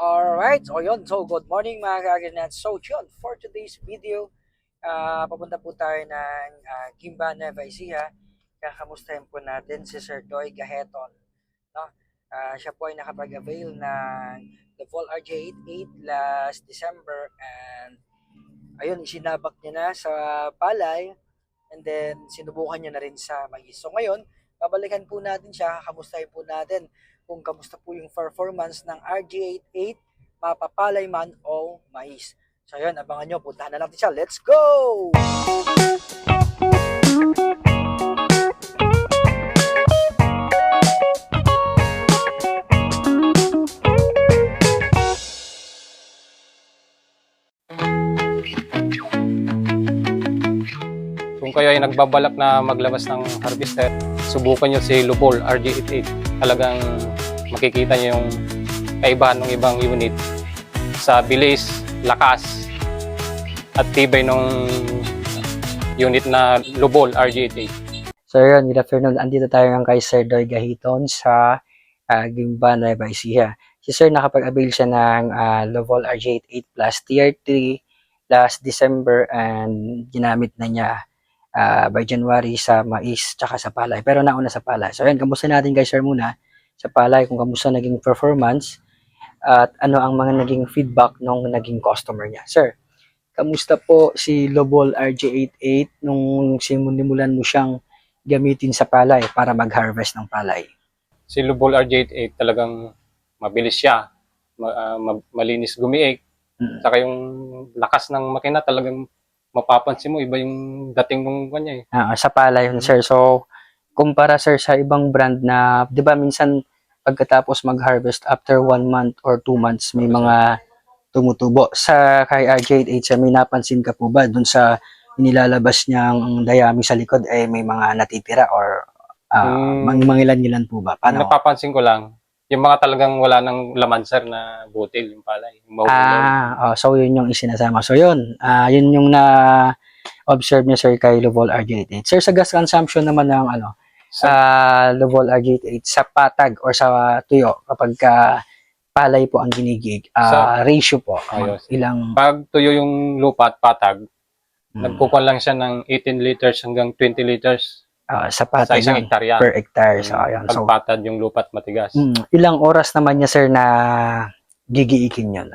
Alright, so yun. So, good morning mga kaganet. So, yun, for today's video, papunta po tayo ng Gimba, Nueva Ecija. Kakamustahin po natin si Sir Doy Gaheton. No? Siya po ay nakapag-avail ng the Vol RJ88 last December and ayun, isinabak niya na sa palay and then sinubukan niya na rin sa mais. So ngayon, babalikan po natin siya, kamustahin po natin kung kamusta po yung performance ng RG88, mapapalay man o mais. So yun, abangan nyo, puntahan na natin siya. Let's go! Kung kayo ay nagbabalak na maglabas ng harvester, subukan nyo si Lupol RG88. Talagang makikita nyo yung kaibahan ng ibang unit sa bilis, lakas, at tibay ng unit na Lupol RG88. So yun, good afternoon. Andito tayo ng kay Sir Doy Gahiton sa Gimba, Nueva Ecija. Si Sir nakapag-avail siya ng Lovol RG88 Plus Tier 3 last December and ginamit na niya by January sa mais tsaka sa palay. Pero nauna sa palay. So yan, kamusta natin guys sir muna sa palay kung kamusta naging performance at ano ang mga naging feedback ng naging customer niya. Sir, kamusta po si Lobol RG88 nung simulan mo siyang gamitin sa palay para mag-harvest ng palay? Si Lupol RG88 talagang mabilis siya, malinis gumiik, saka yung lakas ng makina talagang mapapansin mo, iba yung dating ng kanya eh. Sa palay yun, sir. So, kumpara sir sa ibang brand na, di ba minsan pagkatapos mag-harvest after 1 month or 2 months, may mga tumutubo. Sa kay RJ88, sir, may napansin ka po ba dun sa nilalabas niyang dayami sa likod, may mga natitira or mangilan-ngilan po ba? Paano? Napapansin ko lang, yung mga talagang wala ng laman sir na butil, yung palay, yung mahuhulog. So yun yung isinasama. So yun, yun yung na-observe niya sir kay Lovol RG88. Sir, sa gas consumption naman ng Lovol RG88 sa patag or sa tuyo kapag palay po ang ginigig, ratio po, ilang... Pag tuyo yung lupa at patag, nagkukuha lang siya ng 18 liters hanggang 20 liters sa patag sa isang hektarya. Per hectare. So, ayan. Pag patad yung lupa at matigas. Ilang oras naman niya sir na gigiikin yun?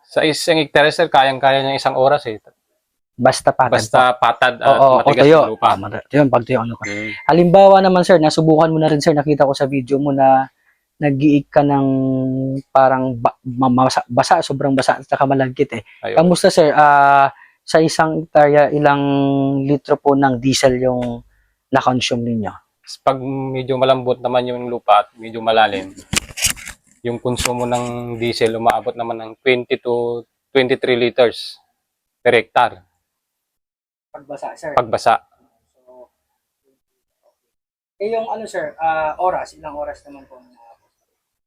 Sa isang hektarya sir, kayang-kaya niya isang oras eh. Basta patad. Basta patad at matigas yung lupa. Yun, pag tuyo. Halimbawa naman sir, nasubukan mo na rin sir, nakita ko sa video mo na nag-iik ka ng parang basa, sobrang basa at saka malagkit eh. Ayun. Kamusta sir, sa isang hektarya, ilang litro po ng diesel yung na-consume ninyo? Pag medyo malambot naman yung lupa at medyo malalim, yung konsumo ng diesel umaabot naman ng 20 to 23 liters per hectare. Pagbasa sir? Pagbasa. So, yung ano sir, oras, ilang oras naman po?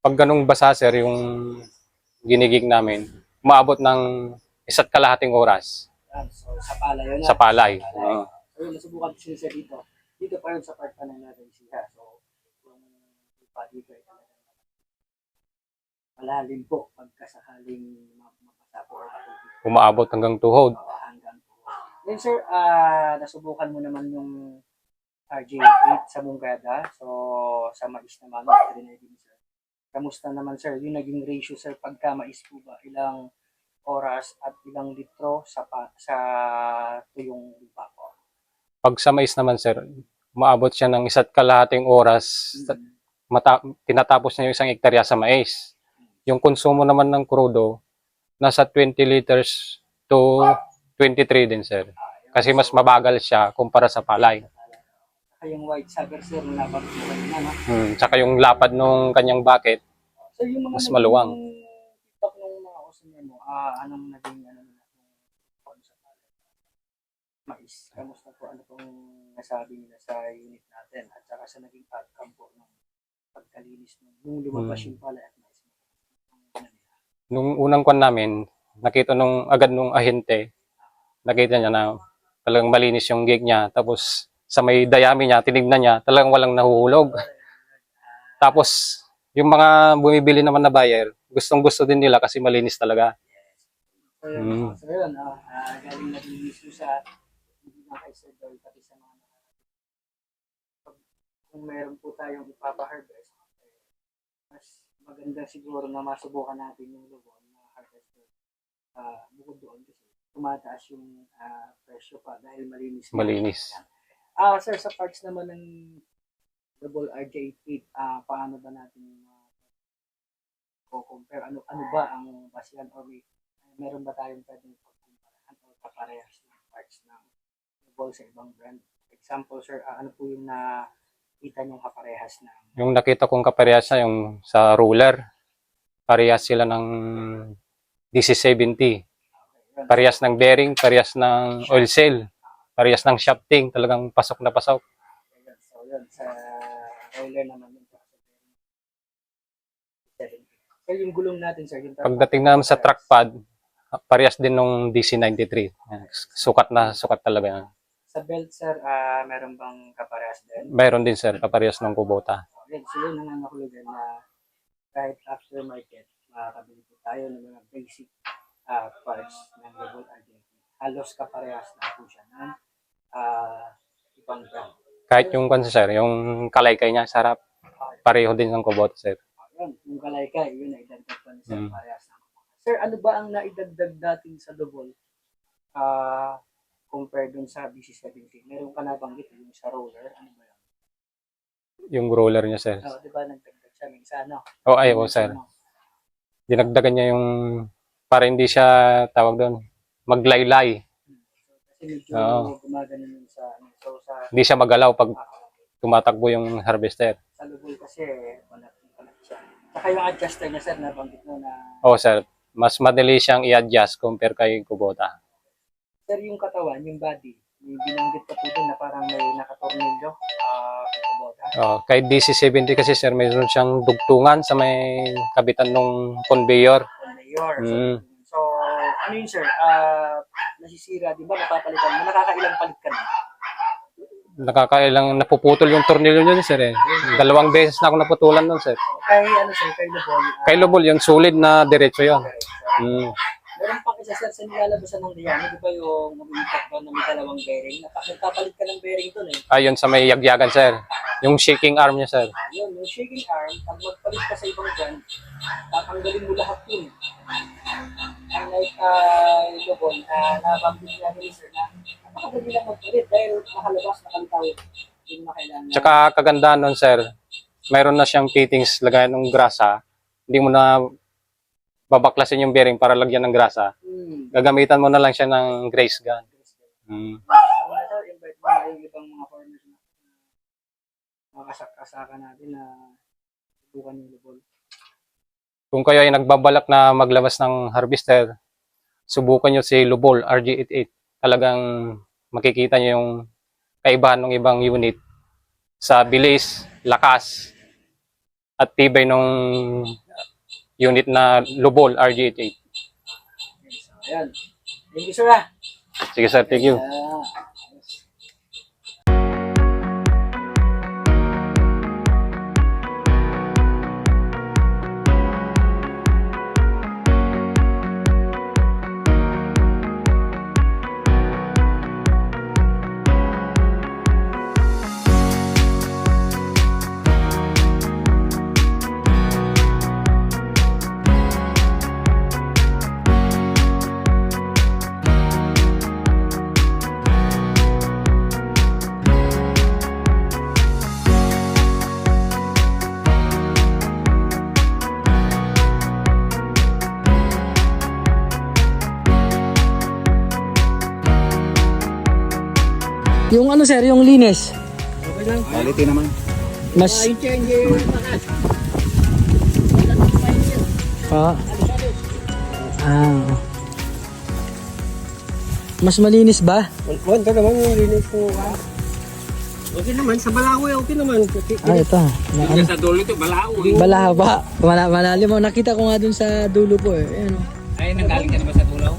Pag ganung basa sir, yung ginigig namin, umaabot ng 1.5 oras. So, sa palay yun? Sa palay. So, nasubukan ko siya dito. Dito pa yun sa part pa ng natin siya. So, kung lupa dito ay talagang malalim po pagkasakaling mapasa po. Umaabot hanggang tuhod. Then sir, nasubukan mo naman yung RJ8 sa Mungada. So, sa mais naman, sir. Kamusta naman sir? Yung naging ratio sir, pagka mais po ba? Ilang oras at ilang litro sa tuyong lupa po? Pag sa mais naman sir, umaabot siya ng 1.5 oras. Tinatapos niya yung isang hektarya sa mais. Yung konsumo naman ng krudo, nasa 20 liters to 23 din sir. Kasi mas mabagal siya kumpara sa palay. Saka yung white sugar sir, nabagustuhan na, no? Tsaka yung lapad nung kanyang bucket, so, yung mga mas maluwang. feedback ng mga customer mo, anong naging sa palay? Mais. Kamusta po? Ano pong nasabi nila sa unit natin? At saka sa naging outcome po ng pagkalinis nung lumabas yung palay at mais. Nung unang kwan namin, nakita agad nung ahente, nakita niya na talagang malinis yung gig niya. Tapos sa may dayami niya, tinignan niya, talagang walang nahuhulog. Tapos yung mga bumibili naman na buyer, gustong-gusto din nila kasi malinis talaga. So yun, galing na din mismo sa hindi na kay Sir Doy, pati sa mga kung meron po tayong ipapa-harvest, mas maganda siguro na masubukan natin yung lubon na harvester. Bukod doon kasi tumataas yung presyo pa dahil malinis. Malinis. Sir, sa parts naman ng Lubol RJ8, paano ba natin compare? Ano ba ang basihan or meron ba tayong pwedeng pagkumparahan o kaparehas ng parts ng Lubol sa ibang brand? Example, sir, ano po yung nakita niyong kaparehas ng Yung nakita kong kaparehas na yung sa roller, parehas sila ng DC-70. Parehas ng bearing, parehas ng oil seal, parehas ng shafting, talagang pasok na pasok. So yun, sa roller naman yun. Sir, yung gulong natin, sir, yung Pagdating naman sa track pad, parehas din nung DC-93. Sukat na sukat talaga. sa belt, sir, meron bang kaparehas din? Mayroon din sir, kaparehas ng Kubota. Yun, so yun ang nakahulugan na kahit aftermarket, makakabili po tayo ng mga basic parts ng Lubol RJ8. Halos kaparehas na po siya ng ibang brand. Kahit yung sir, yung kalaykay niya sa harap, pareho din ng Kubota sir. Yun, yung kalaykay, yun ay idagdag pa ni sir, parehas na. Sir, ano ba ang naidagdag natin sa Lubol compare dun sa BC-70? Meron ka nabanggit yung sa roller, ano ba yun? Yung roller niya sir. Di ba nagdagdag siya? May isa, no? Oh, ay, oh, sir. Dinagdagan niya yung, para hindi siya, tawag doon, maglaylay. Kasi medyo gumagano yun sa, Hindi siya magalaw pag tumatakbo yung harvester. sa Lubol kasi, wala siya. Saka yung adjuster niya, sir, nabanggit mo na, Oh, sir. Mas madali siyang i-adjust compare kay Kubota. sir, yung katawan, yung body, may binanggit pa po doon na parang may nakatornilyo, kubota. Oh, kay DC-70 kasi sir, mayroon siyang dugtungan sa may kabitan ng conveyor. Conveyor. Mm. So, ano yun, sir? Nasisira, di ba? Napapalitan mo. Nakakailang palit ka na? Nakakailang napuputol yung tornilyo niya sir eh. 2 beses na ako naputulan nun sir. Kay, ano, sir, kay Lubol. Kay Lubol, yung solid na diretso yun. Mm. Meron pang isa, sir, sa nilalabasan ng Diano, di ba yung umiitak ba na may 2 bearing? Nagpapalit ka ng bearing doon eh. Ayun sa may yagyagan sir. Yung shaking arm niya sir. Yun, yung shaking arm, pag magpalit ka sa ibang brand, tatanggalin mo lahat yun. Unlike Lubol, nabanggit niya ni sir na napakadali lang magpalit dahil nakalabas, nakalitaw. Yung na kailangan. Tsaka kagandahan nun sir, mayroon na siyang fittings lagayan ng grasa. Hindi mo na babaklasin yung bearing para lagyan ng grasa. Gagamitan mo na lang siya ng grease gun. Mm. Sir, invite mo na yung ibang mga farmers na mga kasaka natin na subukan yung Lubol. Kung kayo ay nagbabalak na maglabas ng harvester, subukan nyo si Lubol RG88. Talagang makikita nyo yung kaibahan ng ibang unit sa bilis, lakas, at tibay ng unit na Lubol RG88. So, ayan. Thank you, sir. Sige sir, thank you. Yung ano, sir, yung linis. Okay lang. Quality naman. Mas mas malinis ba? Wala naman yung linis ko. Okay naman, sa Balawi okay naman. Ito. Sa dulo ito, Balawi. Balahaba. Malalim mo. Nakita ko nga dun sa dulo po eh. Ayan, oh. Ay, nanggaling ka naman sa dulo?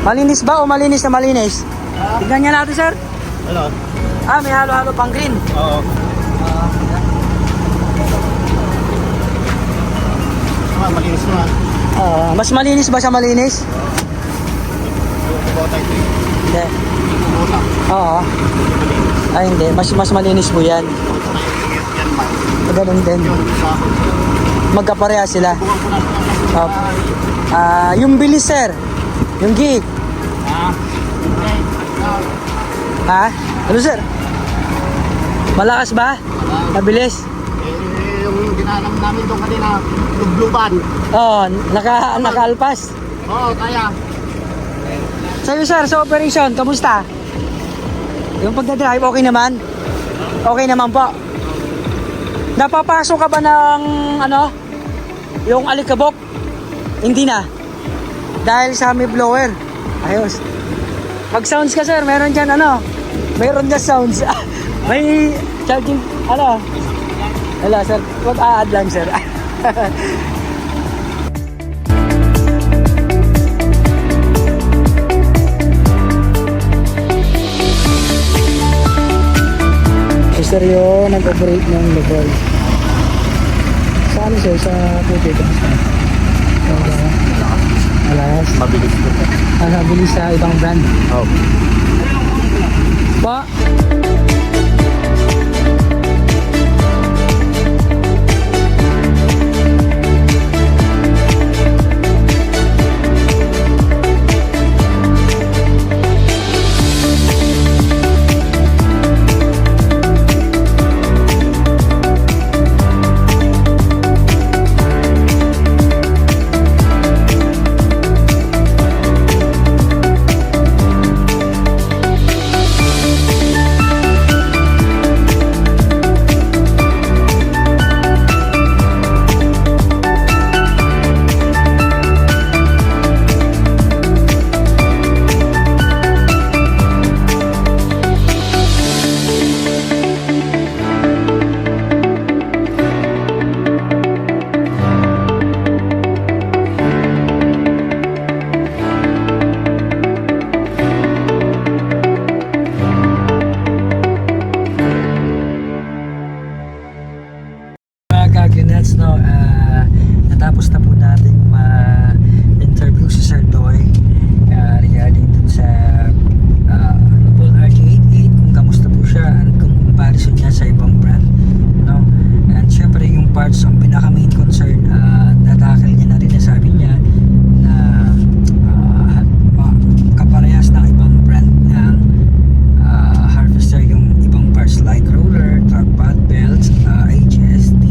Malinis ba o malinis na malinis? Tignan niya natin, sir. Ano? May halo-halo pang green. Oo. Malinis naman. Mas malinis ba sa malinis? Kubota ito eh. Hindi. Kubota. Oo. Ay, hindi. Mas malinis po yan. Yan man. Ganun din. Yun, sa Magkapareha sila. buwan ko na Yung bilis, sir. Yung gig. Ha? Ano, sir? Malakas ba? Mabilis? Yung dinalam namin doon kanina, lubluban. Oo, nakaalpas. Oo, kaya. Sa'yo, sir, sa operation, kamusta? Yung pagdadrive, okay naman? Okay naman po. Napapasok ka ba ng, yung alikabok? Hindi na. Dahil sa may blower. Ayos. Mag-sounds ka, sir. Meron dyan, meron dyan sounds. May charging, wala, sir. Mag-a-add lang, sir. Sir, yun, nag-operate ng Lubol. Saan, sir? Sa puti ka? Alas. Mabilis po. Mabilis sa ibang brand. Oo. Pa? Kagunets, natapos na po natin ma-interview si Sir Doy regarding dun sa Lupol RG88, kung kamusta po siya at kung comparison niya sa ibang brand, and syempre yung parts ang pinaka main concern, natakil niya na rin, sabi niya na kaparehas ng ibang brand ng harvester, yung ibang parts like roller, trackpad, belts, HST,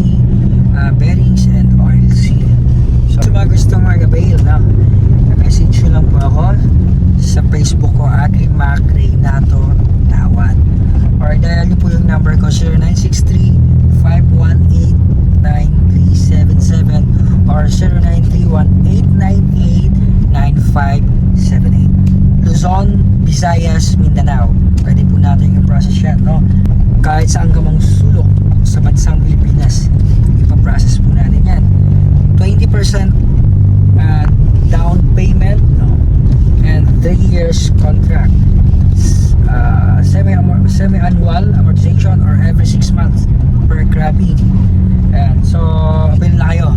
bearings and oil seal. So sa mga gustong mag-avail, message nyo lang po ako sa Facebook ko, Agrimac Reynato Tawad, or dial nyo po yung number ko 0963-518-9377 or 0931-898-9578. Luzon, Visayas, Mindanao, pwede po natin yung process yan, kahit saan ka mang sulok sa bansang Pilipinas, ipaprocess po natin yan. 20% down payment, and 3 years contract, semi-annual amortization or every 6 months per crapping. And so avail na kayo.